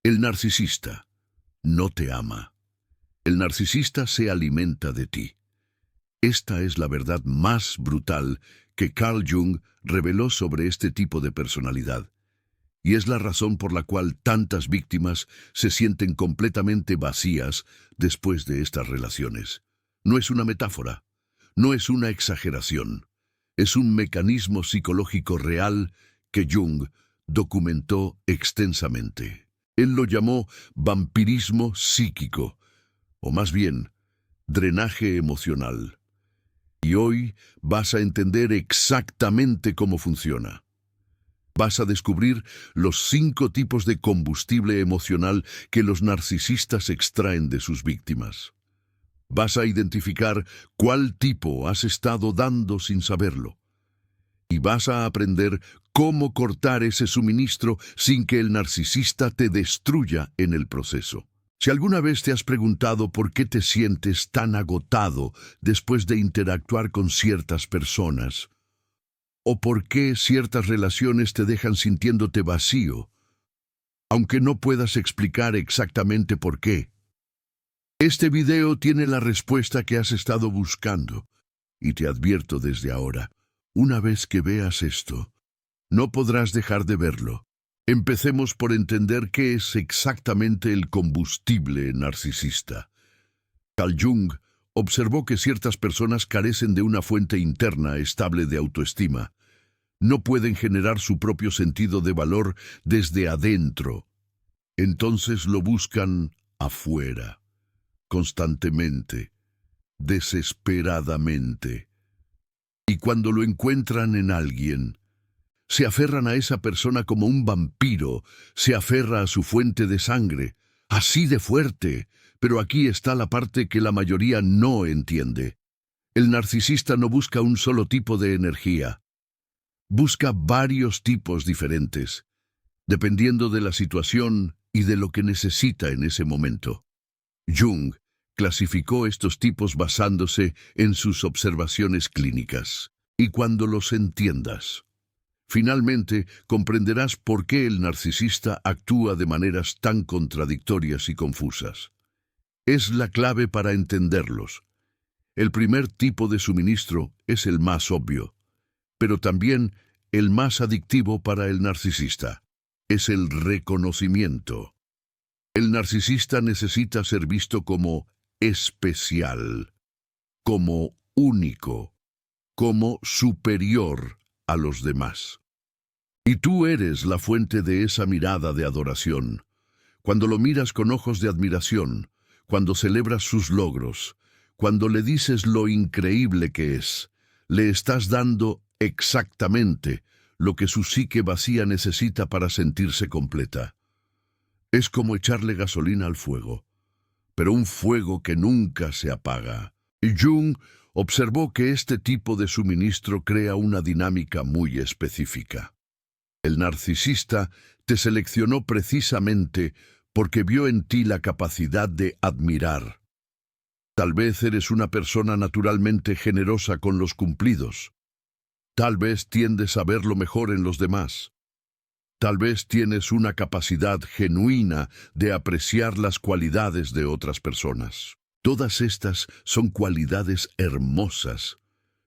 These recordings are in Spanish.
El narcisista no te ama. El narcisista se alimenta de ti. Esta es la verdad más brutal que Carl Jung reveló sobre este tipo de personalidad. Y es la razón por la cual tantas víctimas se sienten completamente vacías después de estas relaciones. No es una metáfora, no es una exageración. Es un mecanismo psicológico real que Jung documentó extensamente. Él lo llamó vampirismo psíquico, o más bien, drenaje emocional. Y hoy vas a entender exactamente cómo funciona. Vas a descubrir los 5 tipos de combustible emocional que los narcisistas extraen de sus víctimas. Vas a identificar cuál tipo has estado dando sin saberlo. Y vas a aprender cómo cortar ese suministro sin que el narcisista te destruya en el proceso. Si alguna vez te has preguntado por qué te sientes tan agotado después de interactuar con ciertas personas, o por qué ciertas relaciones te dejan sintiéndote vacío, aunque no puedas explicar exactamente por qué, este video tiene la respuesta que has estado buscando, y te advierto desde ahora, una vez que veas esto, no podrás dejar de verlo. Empecemos por entender qué es exactamente el combustible narcisista. Carl Jung observó que ciertas personas carecen de una fuente interna estable de autoestima. No pueden generar su propio sentido de valor desde adentro. Entonces lo buscan afuera, constantemente, desesperadamente. Y cuando lo encuentran en alguien, se aferran a esa persona como un vampiro, se aferra a su fuente de sangre, así de fuerte. Pero aquí está la parte que la mayoría no entiende. El narcisista no busca un solo tipo de energía. Busca varios tipos diferentes, dependiendo de la situación y de lo que necesita en ese momento. Jung clasificó estos tipos basándose en sus observaciones clínicas. Y cuando los entiendas, finalmente comprenderás por qué el narcisista actúa de maneras tan contradictorias y confusas. Es la clave para entenderlos. El primer tipo de suministro es el más obvio, pero también el más adictivo para el narcisista. Es el reconocimiento. El narcisista necesita ser visto como especial, como único, como superior a los demás. Y tú eres la fuente de esa mirada de adoración. Cuando lo miras con ojos de admiración, cuando celebras sus logros, cuando le dices lo increíble que es, le estás dando exactamente lo que su psique vacía necesita para sentirse completa. Es como echarle gasolina al fuego, pero un fuego que nunca se apaga. Y Jung observó que este tipo de suministro crea una dinámica muy específica. El narcisista te seleccionó precisamente porque vio en ti la capacidad de admirar. Tal vez eres una persona naturalmente generosa con los cumplidos. Tal vez tiendes a ver lo mejor en los demás. Tal vez tienes una capacidad genuina de apreciar las cualidades de otras personas. Todas estas son cualidades hermosas,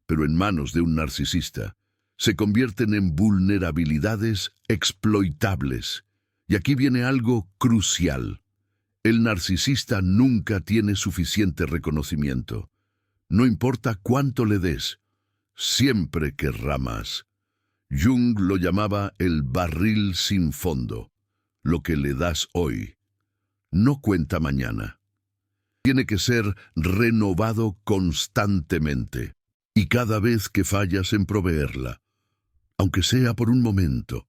pero en manos de un narcisista se convierten en vulnerabilidades exploitables. Y aquí viene algo crucial. El narcisista nunca tiene suficiente reconocimiento. No importa cuánto le des, siempre querrá más. Jung lo llamaba el barril sin fondo. Lo que le das hoy no cuenta mañana. Tiene que ser renovado constantemente, y cada vez que fallas en proveerla, aunque sea por un momento,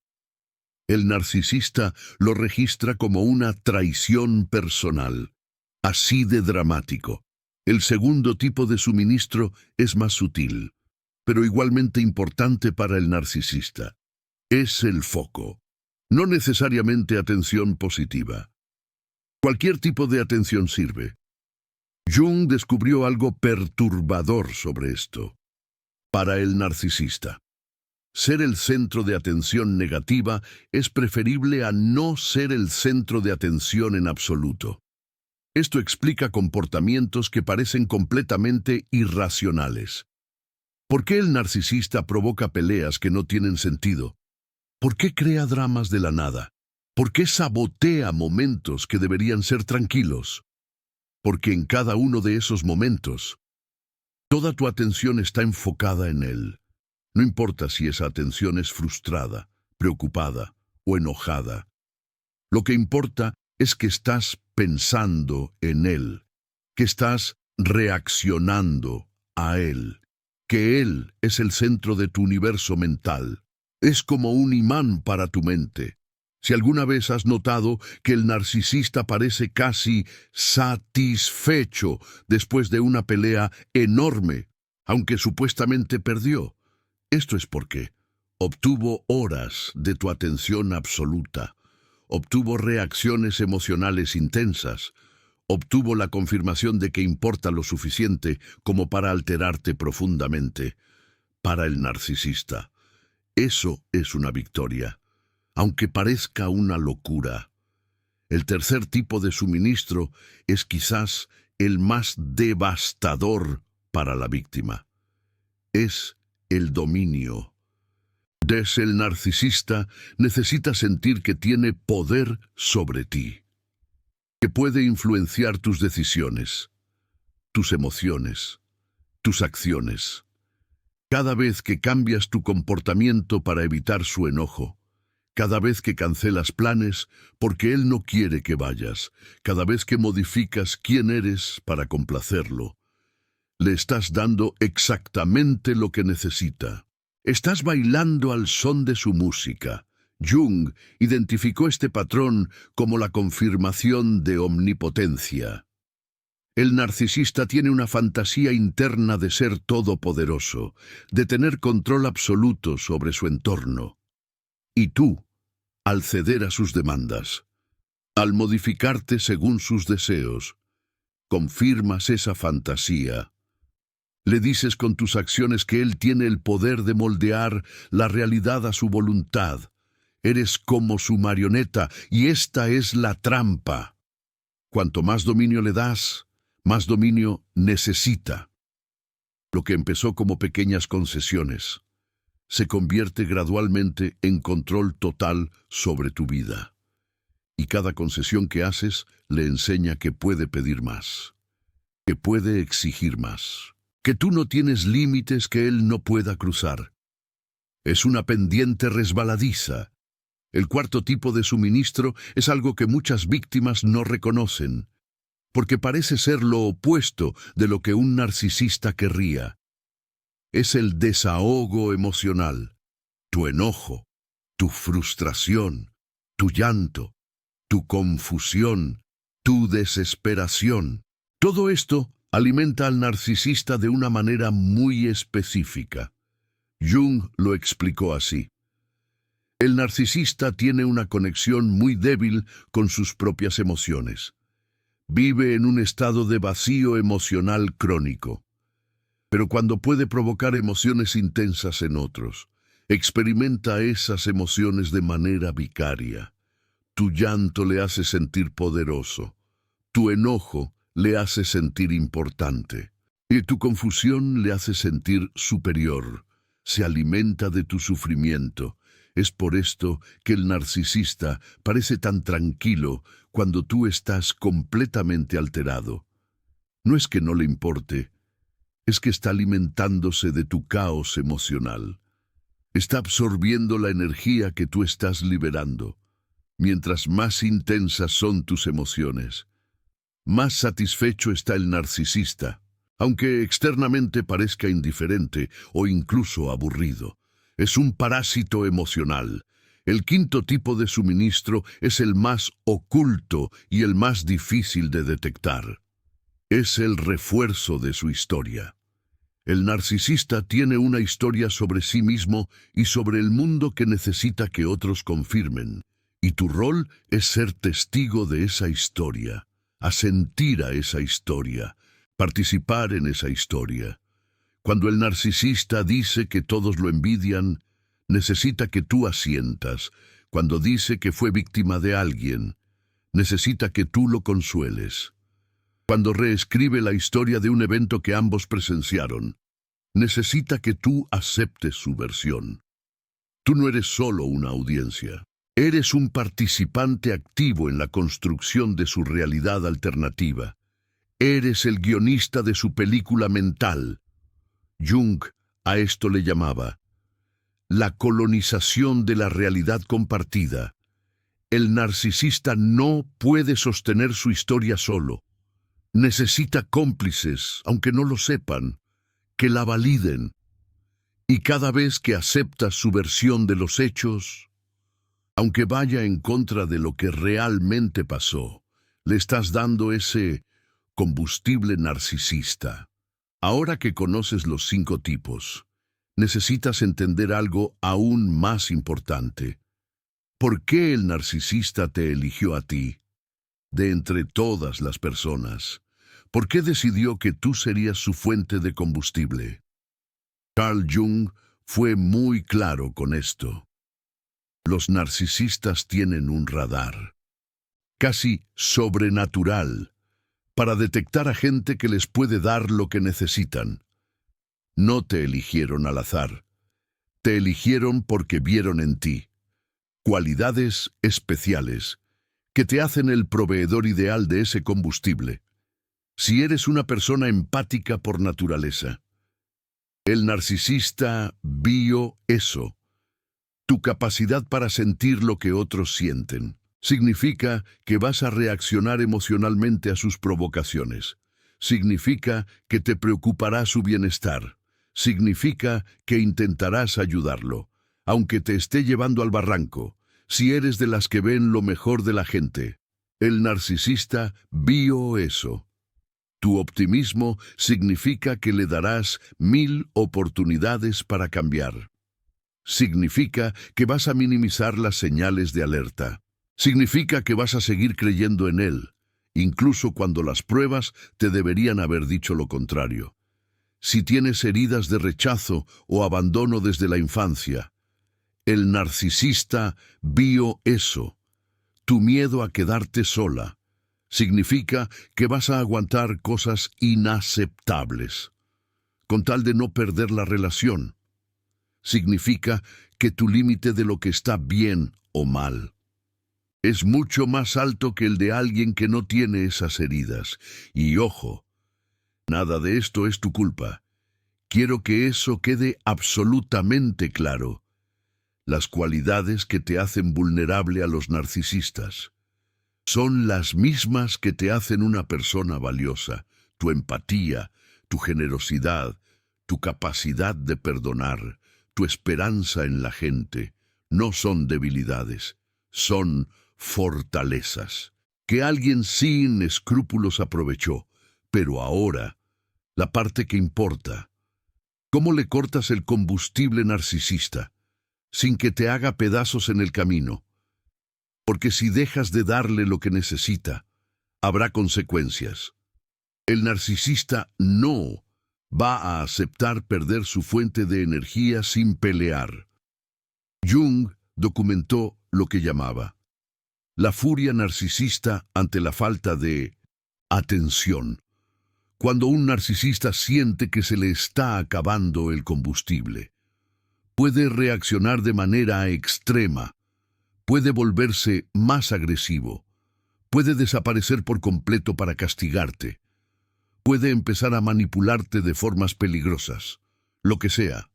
el narcisista lo registra como una traición personal. Así de dramático. El segundo tipo de suministro es más sutil, pero igualmente importante para el narcisista. Es el foco. No necesariamente atención positiva. Cualquier tipo de atención sirve. Jung descubrió algo perturbador sobre esto. Para el narcisista, Ser el centro de atención negativa es preferible a no ser el centro de atención en absoluto. Esto explica comportamientos que parecen completamente irracionales. ¿Por qué el narcisista provoca peleas que no tienen sentido? ¿Por qué crea dramas de la nada? ¿Por qué sabotea momentos que deberían ser tranquilos? Porque en cada uno de esos momentos, toda tu atención está enfocada en él. No importa si esa atención es frustrada, preocupada o enojada. Lo que importa es que estás pensando en él, que estás reaccionando a él, que él es el centro de tu universo mental. Es como un imán para tu mente. Si alguna vez has notado que el narcisista parece casi satisfecho después de una pelea enorme, aunque supuestamente perdió, esto es porque obtuvo horas de tu atención absoluta, obtuvo reacciones emocionales intensas, obtuvo la confirmación de que importa lo suficiente como para alterarte profundamente. Para el narcisista, eso es una victoria, aunque parezca una locura. El tercer tipo de suministro es quizás el más devastador para la víctima. Es el dominio. El narcisista necesita sentir que tiene poder sobre ti, que puede influenciar tus decisiones, tus emociones, tus acciones. Cada vez que cambias tu comportamiento para evitar su enojo, cada vez que cancelas planes porque él no quiere que vayas, cada vez que modificas quién eres para complacerlo, le estás dando exactamente lo que necesita. Estás bailando al son de su música. Jung identificó este patrón como la confirmación de omnipotencia. El narcisista tiene una fantasía interna de ser todopoderoso, de tener control absoluto sobre su entorno. Y tú, al ceder a sus demandas, al modificarte según sus deseos, confirmas esa fantasía. Le dices con tus acciones que él tiene el poder de moldear la realidad a su voluntad. Eres como su marioneta, y esta es la trampa. Cuanto más dominio le das, más dominio necesita. Lo que empezó como pequeñas concesiones se convierte gradualmente en control total sobre tu vida. Y cada concesión que haces le enseña que puede pedir más, que puede exigir más, que tú no tienes límites que él no pueda cruzar. Es una pendiente resbaladiza. El cuarto tipo de suministro es algo que muchas víctimas no reconocen, porque parece ser lo opuesto de lo que un narcisista querría. Es el desahogo emocional, tu enojo, tu frustración, tu llanto, tu confusión, tu desesperación. Todo esto alimenta al narcisista de una manera muy específica. Jung lo explicó así. El narcisista tiene una conexión muy débil con sus propias emociones. Vive en un estado de vacío emocional crónico. Pero cuando puede provocar emociones intensas en otros, experimenta esas emociones de manera vicaria. Tu llanto le hace sentir poderoso. Tu enojo le hace sentir importante. Y tu confusión le hace sentir superior. Se alimenta de tu sufrimiento. Es por esto que el narcisista parece tan tranquilo cuando tú estás completamente alterado. No es que no le importe, es que está alimentándose de tu caos emocional. Está absorbiendo la energía que tú estás liberando. Mientras más intensas son tus emociones, más satisfecho está el narcisista, aunque externamente parezca indiferente o incluso aburrido. Es un parásito emocional. El quinto tipo de suministro es el más oculto y el más difícil de detectar. Es el refuerzo de su historia. El narcisista tiene una historia sobre sí mismo y sobre el mundo que necesita que otros confirmen. Y tu rol es ser testigo de esa historia, asentir a esa historia, participar en esa historia. Cuando el narcisista dice que todos lo envidian, Necesita que tú asientas. Cuando dice que fue víctima de alguien, necesita que tú lo consueles. Cuando reescribe la historia de un evento que ambos presenciaron, necesita que tú aceptes su versión. Tú no eres solo una audiencia. Eres un participante activo en la construcción de su realidad alternativa. Eres el guionista de su película mental. Jung a esto le llamaba la colonización de la realidad compartida. El narcisista no puede sostener su historia solo. Necesita cómplices, aunque no lo sepan, que la validen. Y cada vez que aceptas su versión de los hechos, aunque vaya en contra de lo que realmente pasó, le estás dando ese combustible narcisista. Ahora que conoces los 5 tipos, necesitas entender algo aún más importante. ¿Por qué el narcisista te eligió a ti, de entre todas las personas? ¿Por qué decidió que tú serías su fuente de combustible? Carl Jung fue muy claro con esto. Los narcisistas tienen un radar, casi sobrenatural, para detectar a gente que les puede dar lo que necesitan. No te eligieron al azar. Te eligieron porque vieron en ti cualidades especiales que te hacen el proveedor ideal de ese combustible. Si eres una persona empática por naturaleza, el narcisista vio eso. Tu capacidad para sentir lo que otros sienten. Significa que vas a reaccionar emocionalmente a sus provocaciones. Significa que te preocupará su bienestar. Significa que intentarás ayudarlo, aunque te esté llevando al barranco, si eres de las que ven lo mejor de la gente. El narcisista vio eso. Tu optimismo significa que le darás 1000 oportunidades para cambiar. Significa que vas a minimizar las señales de alerta. Significa que vas a seguir creyendo en él, incluso cuando las pruebas te deberían haber dicho lo contrario. Si tienes heridas de rechazo o abandono desde la infancia, el narcisista vio eso. Tu miedo a quedarte sola significa que vas a aguantar cosas inaceptables, con tal de no perder la relación. Significa que tu límite de lo que está bien o mal es mucho más alto que el de alguien que no tiene esas heridas. Y ojo, nada de esto es tu culpa. Quiero que eso quede absolutamente claro. Las cualidades que te hacen vulnerable a los narcisistas son las mismas que te hacen una persona valiosa. Tu empatía, tu generosidad, tu capacidad de perdonar, tu esperanza en la gente, no son debilidades, son fortalezas, que alguien sin escrúpulos aprovechó. Pero ahora, la parte que importa, ¿cómo le cortas el combustible narcisista sin que te haga pedazos en el camino? Porque si dejas de darle lo que necesita, habrá consecuencias. El narcisista no va a aceptar perder su fuente de energía sin pelear. Jung documentó lo que llamaba la furia narcisista ante la falta de atención. Cuando un narcisista siente que se le está acabando el combustible, puede reaccionar de manera extrema, puede volverse más agresivo, puede desaparecer por completo para castigarte, puede empezar a manipularte de formas peligrosas, lo que sea,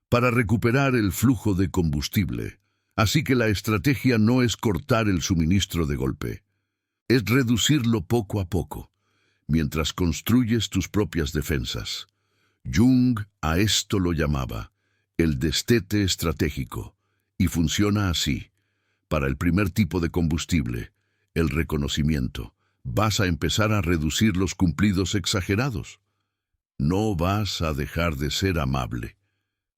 para recuperar el flujo de combustible. Así que la estrategia no es cortar el suministro de golpe, es reducirlo poco a poco, mientras construyes tus propias defensas. Jung a esto lo llamaba el destete estratégico, y funciona así. Para el primer tipo de combustible, el reconocimiento, vas a empezar a reducir los cumplidos exagerados. No vas a dejar de ser amable,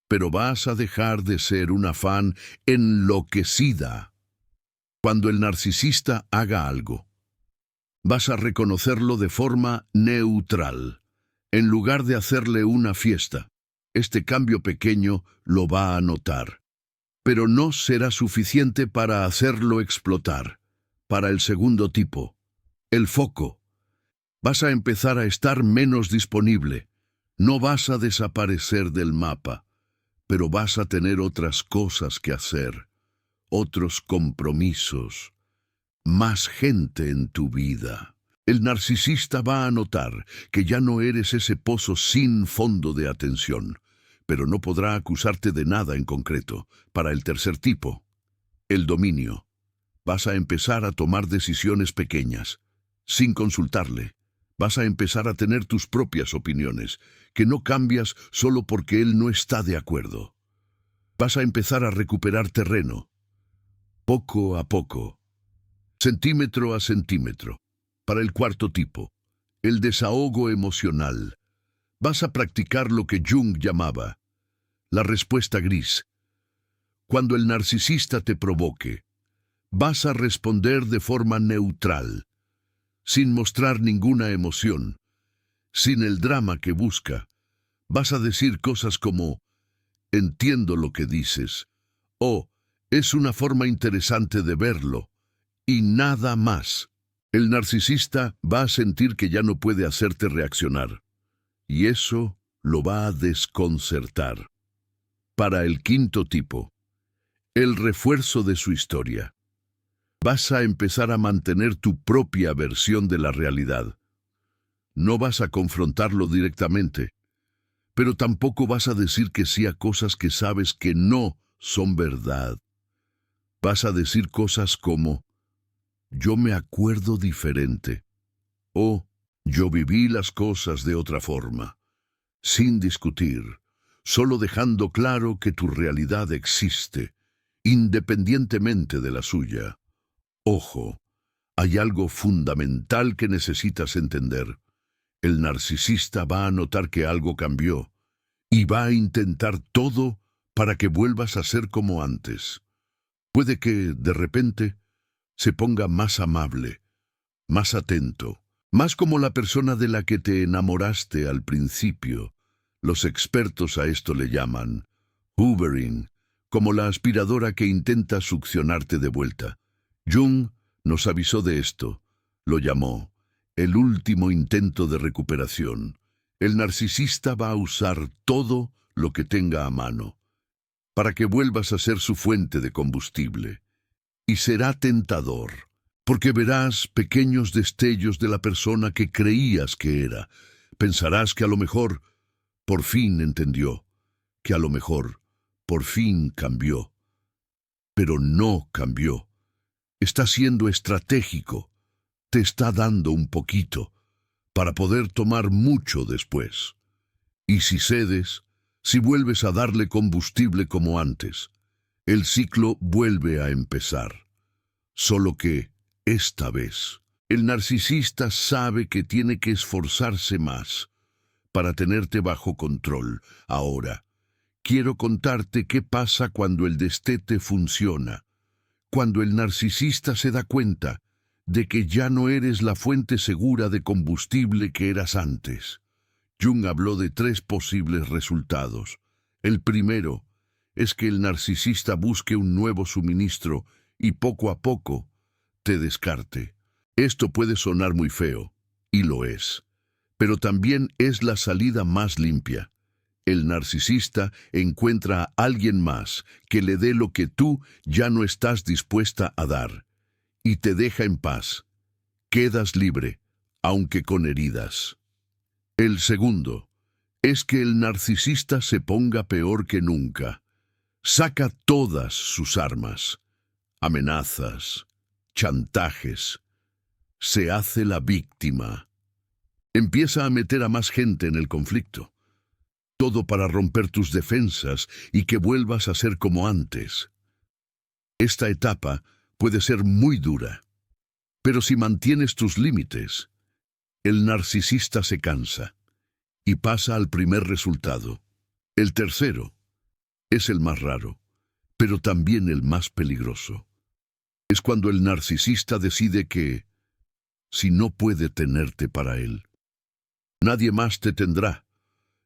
pero vas a dejar de ser una fan enloquecida. Cuando el narcisista haga algo, vas a reconocerlo de forma neutral, en lugar de hacerle una fiesta. Este cambio pequeño lo va a notar. pero no será suficiente para hacerlo explotar. Para el segundo tipo, el foco, vas a empezar a estar menos disponible. No vas a desaparecer del mapa, pero vas a tener otras cosas que hacer, otros compromisos, más gente en tu vida. El narcisista va a notar que ya no eres ese pozo sin fondo de atención, pero no podrá acusarte de nada en concreto. Para el tercer tipo, el dominio, vas a empezar a tomar decisiones pequeñas, sin consultarle. Vas a empezar a tener tus propias opiniones, que no cambias solo porque él no está de acuerdo. Vas a empezar a recuperar terreno, poco a poco, centímetro a centímetro. Para el cuarto tipo, el desahogo emocional, vas a practicar lo que Jung llamaba la respuesta gris. Cuando el narcisista te provoque, vas a responder de forma neutral, sin mostrar ninguna emoción, sin el drama que busca. Vas a decir cosas como, entiendo lo que dices, o es una forma interesante de verlo, y nada más. El narcisista va a sentir que ya no puede hacerte reaccionar, y eso lo va a desconcertar. Para el quinto tipo, el refuerzo de su historia. Vas a empezar a mantener tu propia versión de la realidad. No vas a confrontarlo directamente, pero tampoco vas a decir que sí a cosas que sabes que no son verdad. Vas a decir cosas como, yo me acuerdo diferente, o yo viví las cosas de otra forma, sin discutir, solo dejando claro que tu realidad existe, independientemente de la suya. Ojo, hay algo fundamental que necesitas entender. El narcisista va a notar que algo cambió y va a intentar todo para que vuelvas a ser como antes. Puede que, de repente, se ponga más amable, más atento, más como la persona de la que te enamoraste al principio. Los expertos a esto le llaman hoovering, como la aspiradora que intenta succionarte de vuelta. Jung nos avisó de esto, lo llamó el último intento de recuperación. El narcisista va a usar todo lo que tenga a mano para que vuelvas a ser su fuente de combustible. Y será tentador, porque verás pequeños destellos de la persona que creías que era. Pensarás que a lo mejor por fin entendió, que a lo mejor por fin cambió. Pero no cambió. Está siendo estratégico. Te está dando un poquito para poder tomar mucho después. Y si cedes, si vuelves a darle combustible como antes, el ciclo vuelve a empezar. Solo que, esta vez, el narcisista sabe que tiene que esforzarse más para tenerte bajo control. Ahora, quiero contarte qué pasa cuando el destete funciona. Cuando el narcisista se da cuenta de que ya no eres la fuente segura de combustible que eras antes. Jung habló de 3 posibles resultados. El primero es que el narcisista busque un nuevo suministro y poco a poco te descarte. Esto puede sonar muy feo, y lo es, pero también es la salida más limpia. El narcisista encuentra a alguien más que le dé lo que tú ya no estás dispuesta a dar, y te deja en paz. Quedas libre, aunque con heridas. El segundo es que el narcisista se ponga peor que nunca. Saca todas sus armas, amenazas, chantajes. Se hace la víctima. Empieza a meter a más gente en el conflicto. Todo para romper tus defensas y que vuelvas a ser como antes. Esta etapa puede ser muy dura, pero si mantienes tus límites, el narcisista se cansa y pasa al primer resultado. El tercero es el más raro, pero también el más peligroso. Es cuando el narcisista decide que, si no puede tenerte para él, nadie más te tendrá.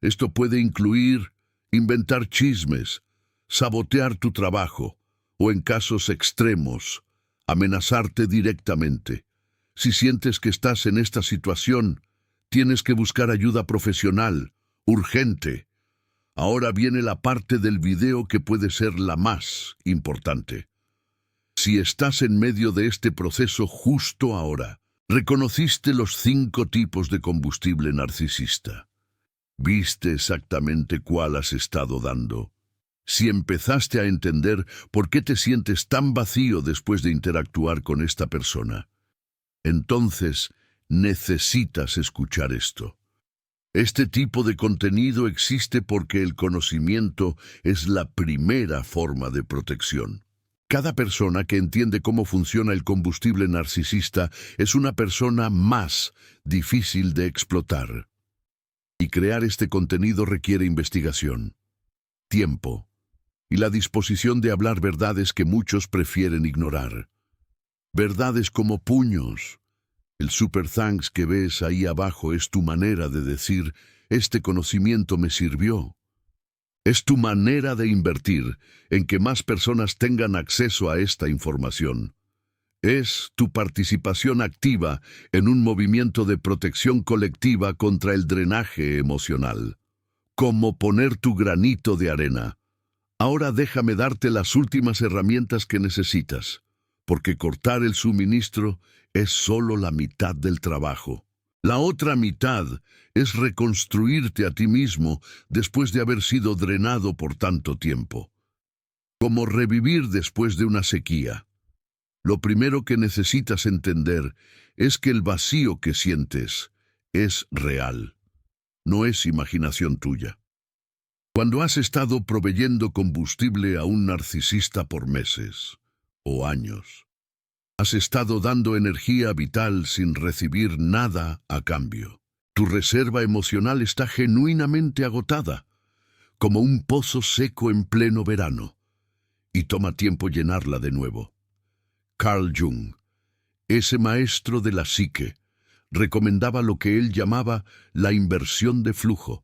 Esto puede incluir inventar chismes, sabotear tu trabajo o, en casos extremos, amenazarte directamente. Si sientes que estás en esta situación, tienes que buscar ayuda profesional, urgente. Ahora viene la parte del video que puede ser la más importante. Si estás en medio de este proceso justo ahora, reconociste los 5 tipos de combustible narcisista. ¿Viste exactamente cuál has estado dando? Si empezaste a entender por qué te sientes tan vacío después de interactuar con esta persona, entonces necesitas escuchar esto. Este tipo de contenido existe porque el conocimiento es la primera forma de protección. Cada persona que entiende cómo funciona el combustible narcisista es una persona más difícil de explotar. Y crear este contenido requiere investigación, tiempo y la disposición de hablar verdades que muchos prefieren ignorar. Verdades como puños. El super thanks que ves ahí abajo es tu manera de decir, este conocimiento me sirvió. Es tu manera de invertir en que más personas tengan acceso a esta información. Es tu participación activa en un movimiento de protección colectiva contra el drenaje emocional. Como poner tu granito de arena. Ahora déjame darte las últimas herramientas que necesitas, porque cortar el suministro es solo la mitad del trabajo. La otra mitad es reconstruirte a ti mismo después de haber sido drenado por tanto tiempo. Como revivir después de una sequía. Lo primero que necesitas entender es que el vacío que sientes es real, no es imaginación tuya. Cuando has estado proveyendo combustible a un narcisista por meses o años, has estado dando energía vital sin recibir nada a cambio. Tu reserva emocional está genuinamente agotada, como un pozo seco en pleno verano, y toma tiempo llenarla de nuevo. Carl Jung, ese maestro de la psique, recomendaba lo que él llamaba la inversión de flujo.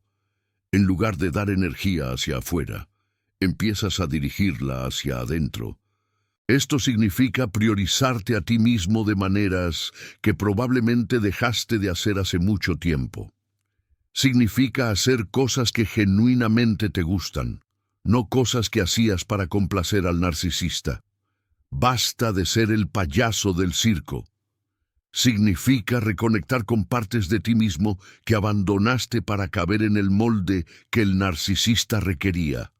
En lugar de dar energía hacia afuera, empiezas a dirigirla hacia adentro. Esto significa priorizarte a ti mismo de maneras que probablemente dejaste de hacer hace mucho tiempo. Significa hacer cosas que genuinamente te gustan, no cosas que hacías para complacer al narcisista. Basta de ser el payaso del circo. Significa reconectar con partes de ti mismo que abandonaste para caber en el molde que el narcisista requería.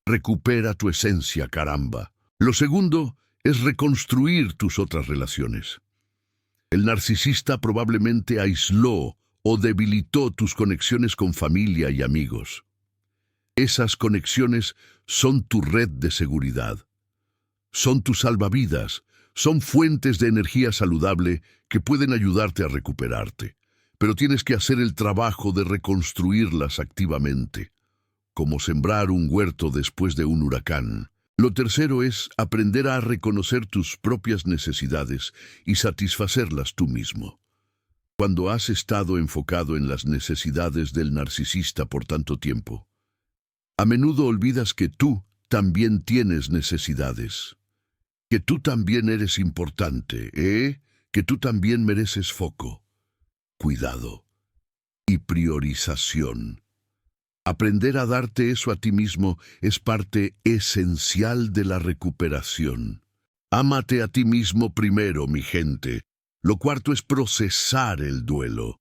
Recupera tu esencia, caramba. Lo segundo es reconstruir tus otras relaciones. El narcisista probablemente aisló o debilitó tus conexiones con familia y amigos. Esas conexiones son tu red de seguridad. Son tus salvavidas, son fuentes de energía saludable que pueden ayudarte a recuperarte. Pero tienes que hacer el trabajo de reconstruirlas activamente, como sembrar un huerto después de un huracán. Lo tercero es aprender a reconocer tus propias necesidades y satisfacerlas tú mismo. Cuando has estado enfocado en las necesidades del narcisista por tanto tiempo, a menudo olvidas que tú también tienes necesidades. Que tú también eres importante, que tú también mereces foco, cuidado y priorización. Aprender a darte eso a ti mismo es parte esencial de la recuperación. Ámate a ti mismo primero, mi gente. Lo cuarto es procesar el duelo,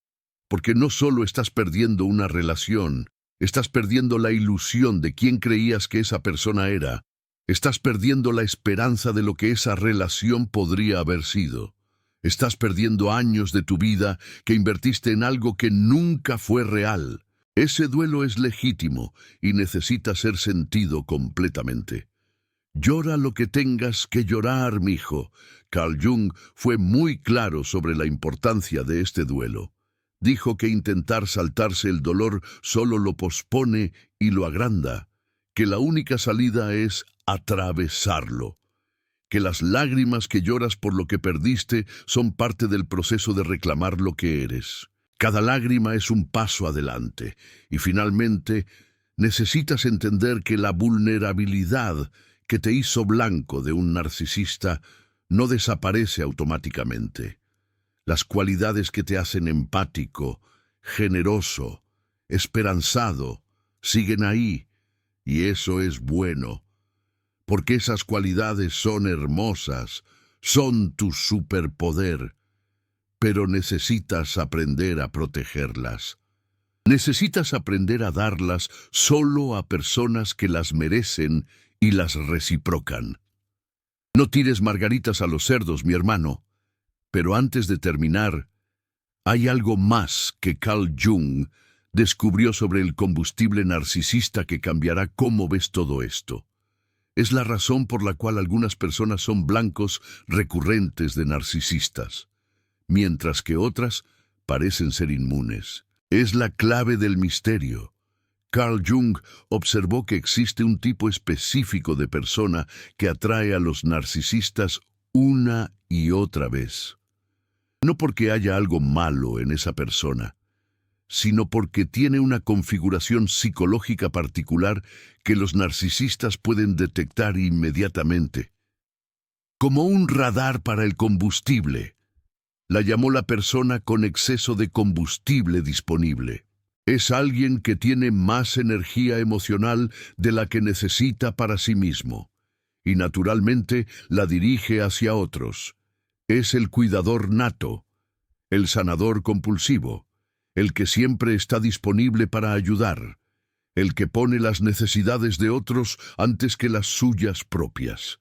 porque no solo estás perdiendo una relación, estás perdiendo la ilusión de quién creías que esa persona era. Estás perdiendo la esperanza de lo que esa relación podría haber sido. Estás perdiendo años de tu vida que invertiste en algo que nunca fue real. Ese duelo es legítimo y necesita ser sentido completamente. Llora lo que tengas que llorar, mijo. Carl Jung fue muy claro sobre la importancia de este duelo. Dijo que intentar saltarse el dolor solo lo pospone y lo agranda, que la única salida es atravesarlo, que las lágrimas que lloras por lo que perdiste son parte del proceso de reclamar lo que eres. Cada lágrima es un paso adelante, y finalmente Necesitas entender que la vulnerabilidad que te hizo blanco de un narcisista no desaparece automáticamente. Las cualidades que te hacen empático, generoso, esperanzado, siguen ahí, y eso es bueno, porque esas cualidades son hermosas, son tu superpoder, pero necesitas aprender a protegerlas. Necesitas aprender a darlas solo a personas que las merecen y las reciprocan. No tires margaritas a los cerdos, mi hermano. Pero antes de terminar, hay algo más que Carl Jung descubrió sobre el combustible narcisista que cambiará cómo ves todo esto. Es la razón por la cual algunas personas son blancos recurrentes de narcisistas, mientras que otras parecen ser inmunes. Es la clave del misterio. Carl Jung observó que existe un tipo específico de persona que atrae a los narcisistas una y otra vez. No porque haya algo malo en esa persona, sino porque tiene una configuración psicológica particular que los narcisistas pueden detectar inmediatamente. Como un radar para el combustible. La llamó la persona con exceso de combustible disponible. Es alguien que tiene más energía emocional de la que necesita para sí mismo, y naturalmente la dirige hacia otros. Es el cuidador nato, el sanador compulsivo, el que siempre está disponible para ayudar, el que pone las necesidades de otros antes que las suyas propias.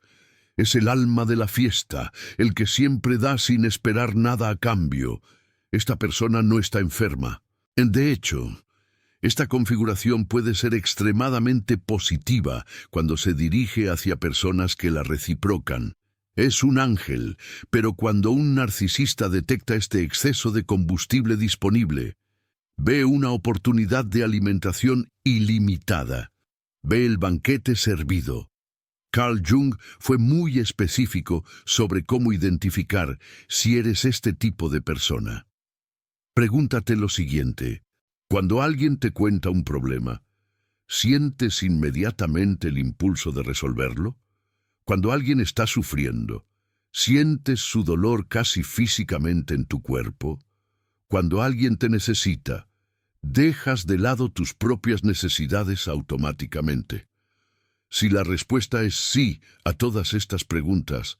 Es el alma de la fiesta, el que siempre da sin esperar nada a cambio. Esta persona no está enferma. De hecho, esta configuración puede ser extremadamente positiva cuando se dirige hacia personas que la reciprocan. Es un ángel, pero cuando un narcisista detecta este exceso de combustible disponible, ve una oportunidad de alimentación ilimitada. Ve el banquete servido. Carl Jung fue muy específico sobre cómo identificar si eres este tipo de persona. Pregúntate lo siguiente. Cuando alguien te cuenta un problema, ¿sientes inmediatamente el impulso de resolverlo? Cuando alguien está sufriendo, ¿sientes su dolor casi físicamente en tu cuerpo? Cuando alguien te necesita, ¿dejas de lado tus propias necesidades automáticamente? Si la respuesta es sí a todas estas preguntas,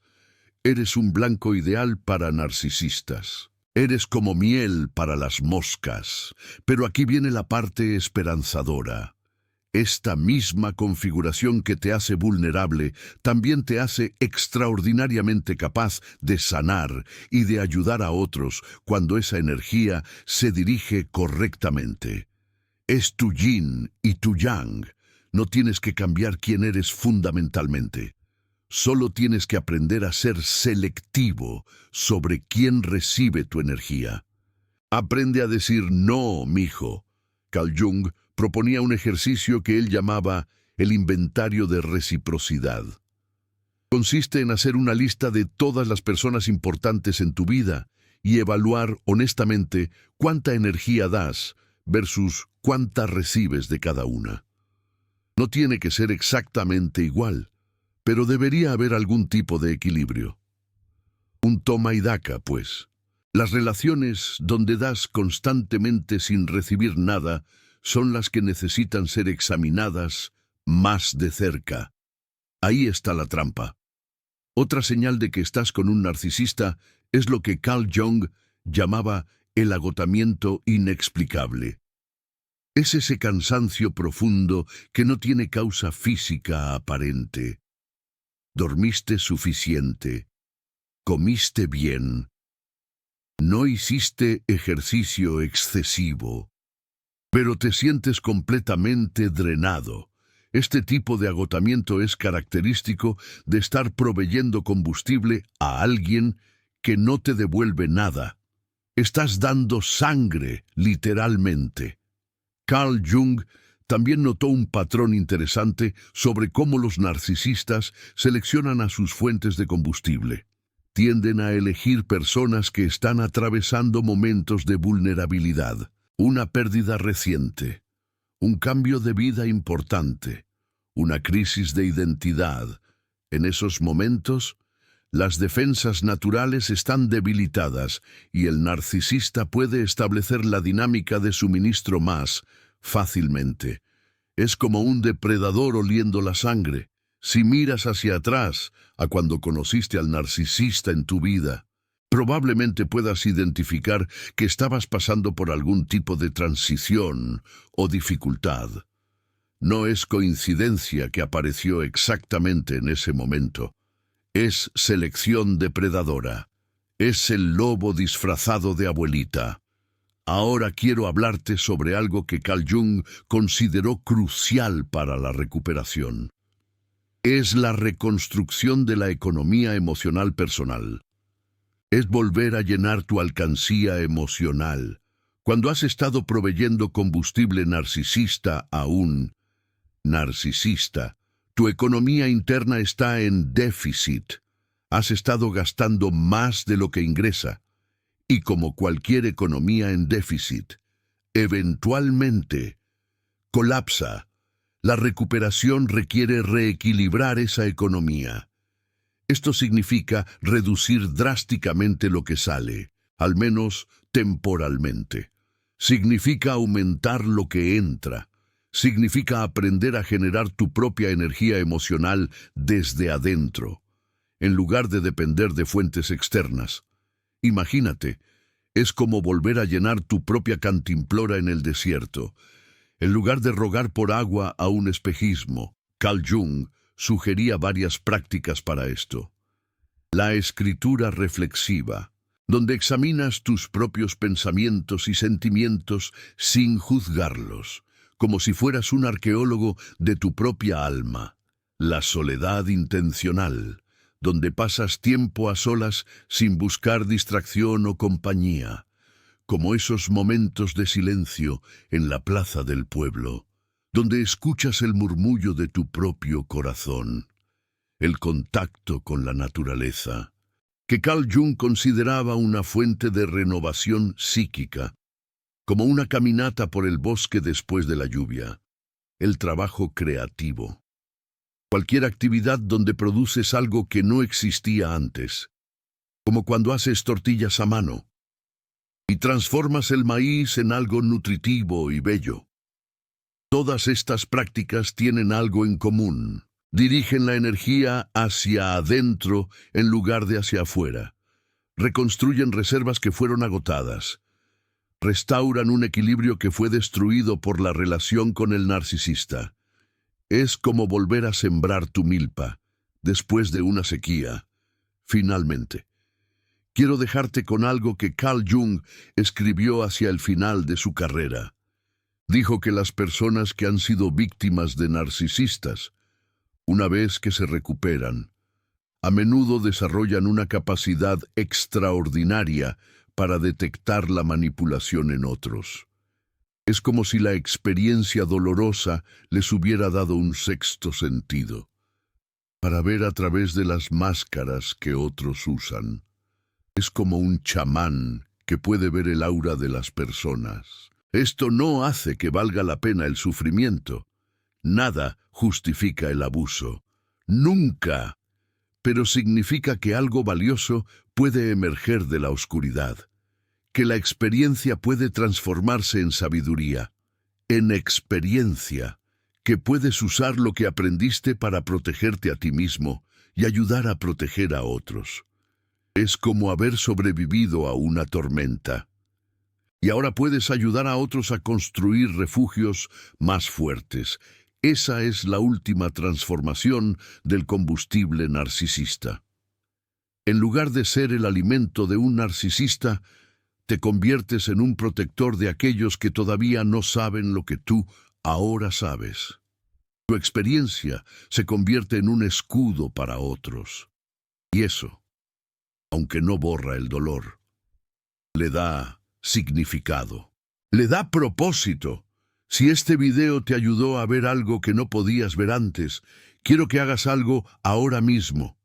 eres un blanco ideal para narcisistas. Eres como miel para las moscas. Pero aquí viene la parte esperanzadora. Esta misma configuración que te hace vulnerable también te hace extraordinariamente capaz de sanar y de ayudar a otros cuando esa energía se dirige correctamente. Es tu yin y tu yang. No tienes que cambiar quién eres fundamentalmente. Solo tienes que aprender a ser selectivo sobre quién recibe tu energía. Aprende a decir no, mijo. Carl Jung proponía un ejercicio que él llamaba el inventario de reciprocidad. Consiste en hacer una lista de todas las personas importantes en tu vida y evaluar honestamente cuánta energía das versus cuánta recibes de cada una. No tiene que ser exactamente igual, pero debería haber algún tipo de equilibrio. Un toma y daca, pues. Las relaciones donde das constantemente sin recibir nada son las que necesitan ser examinadas más de cerca. Ahí está la trampa. Otra señal de que estás con un narcisista es lo que Carl Jung llamaba el agotamiento inexplicable. Es ese cansancio profundo que no tiene causa física aparente. Dormiste suficiente, comiste bien, no hiciste ejercicio excesivo, pero te sientes completamente drenado. Este tipo de agotamiento es característico de estar proveyendo combustible a alguien que no te devuelve nada. Estás dando sangre, literalmente. Carl Jung también notó un patrón interesante sobre cómo los narcisistas seleccionan a sus fuentes de combustible. Tienden a elegir personas que están atravesando momentos de vulnerabilidad, una pérdida reciente, un cambio de vida importante, una crisis de identidad. En esos momentos, las defensas naturales están debilitadas y el narcisista puede establecer la dinámica de suministro más fácilmente. Es como un depredador oliendo la sangre. Si miras hacia atrás, a cuando conociste al narcisista en tu vida, probablemente puedas identificar que estabas pasando por algún tipo de transición o dificultad. No es coincidencia que apareció exactamente en ese momento. Es selección depredadora. Es el lobo disfrazado de abuelita. Ahora quiero hablarte sobre algo que Carl Jung consideró crucial para la recuperación. Es la reconstrucción de la economía emocional personal. Es volver a llenar tu alcancía emocional. Cuando has estado proveyendo combustible narcisista a un narcisista, tu economía interna está en déficit. Has estado gastando más de lo que ingresa. Y como cualquier economía en déficit, eventualmente colapsa. La recuperación requiere reequilibrar esa economía. Esto significa reducir drásticamente lo que sale, al menos temporalmente. Significa aumentar lo que entra. Significa aprender a generar tu propia energía emocional desde adentro, en lugar de depender de fuentes externas. Imagínate, es como volver a llenar tu propia cantimplora en el desierto. En lugar de rogar por agua a un espejismo, Carl Jung sugería varias prácticas para esto. La escritura reflexiva, donde examinas tus propios pensamientos y sentimientos sin juzgarlos, como si fueras un arqueólogo de tu propia alma. La soledad intencional, donde pasas tiempo a solas sin buscar distracción o compañía, como esos momentos de silencio en la plaza del pueblo, donde escuchas el murmullo de tu propio corazón, el contacto con la naturaleza, que Carl Jung consideraba una fuente de renovación psíquica, como una caminata por el bosque después de la lluvia, el trabajo creativo. Cualquier actividad donde produces algo que no existía antes, como cuando haces tortillas a mano y transformas el maíz en algo nutritivo y bello. Todas estas prácticas tienen algo en común. Dirigen la energía hacia adentro en lugar de hacia afuera. Reconstruyen reservas que fueron agotadas. Restauran un equilibrio que fue destruido por la relación con el narcisista. Es como volver a sembrar tu milpa, después de una sequía. Finalmente, quiero dejarte con algo que Carl Jung escribió hacia el final de su carrera. Dijo que las personas que han sido víctimas de narcisistas, una vez que se recuperan, a menudo desarrollan una capacidad extraordinaria para detectar la manipulación en otros. Es como si la experiencia dolorosa les hubiera dado un sexto sentido, para ver a través de las máscaras que otros usan. Es como un chamán que puede ver el aura de las personas. Esto no hace que valga la pena el sufrimiento. Nada justifica el abuso. Nunca. Pero significa que algo valioso puede emerger de la oscuridad. Que la experiencia puede transformarse en sabiduría, en experiencia, que puedes usar lo que aprendiste para protegerte a ti mismo y ayudar a proteger a otros. Es como haber sobrevivido a una tormenta. Y ahora puedes ayudar a otros a construir refugios más fuertes. Esa es la última transformación del combustible narcisista. En lugar de ser el alimento de un narcisista, te conviertes en un protector de aquellos que todavía no saben lo que tú ahora sabes. Tu experiencia se convierte en un escudo para otros. Y eso, aunque no borra el dolor, le da significado. Le da propósito. Si este video te ayudó a ver algo que no podías ver antes, quiero que hagas algo ahora mismo.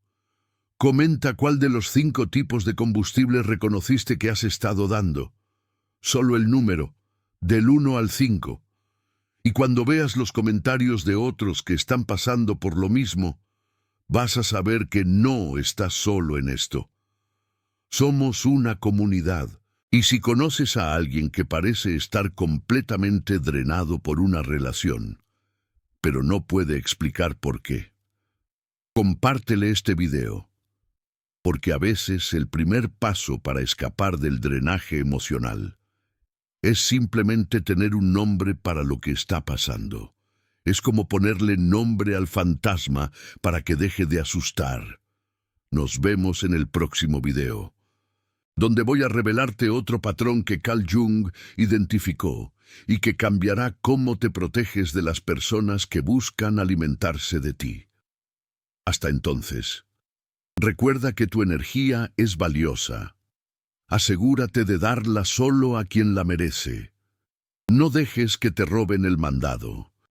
Comenta cuál de los 5 tipos de combustible reconociste que has estado dando. Solo el número, del 1 al 5. Y cuando veas los comentarios de otros que están pasando por lo mismo, vas a saber que no estás solo en esto. Somos una comunidad, y si conoces a alguien que parece estar completamente drenado por una relación, pero no puede explicar por qué, compártele este video, porque a veces el primer paso para escapar del drenaje emocional es simplemente tener un nombre para lo que está pasando. Es como ponerle nombre al fantasma para que deje de asustar. Nos vemos en el próximo video, donde voy a revelarte otro patrón que Carl Jung identificó y que cambiará cómo te proteges de las personas que buscan alimentarse de ti. Hasta entonces, recuerda que tu energía es valiosa. Asegúrate de darla solo a quien la merece. No dejes que te roben el mandado.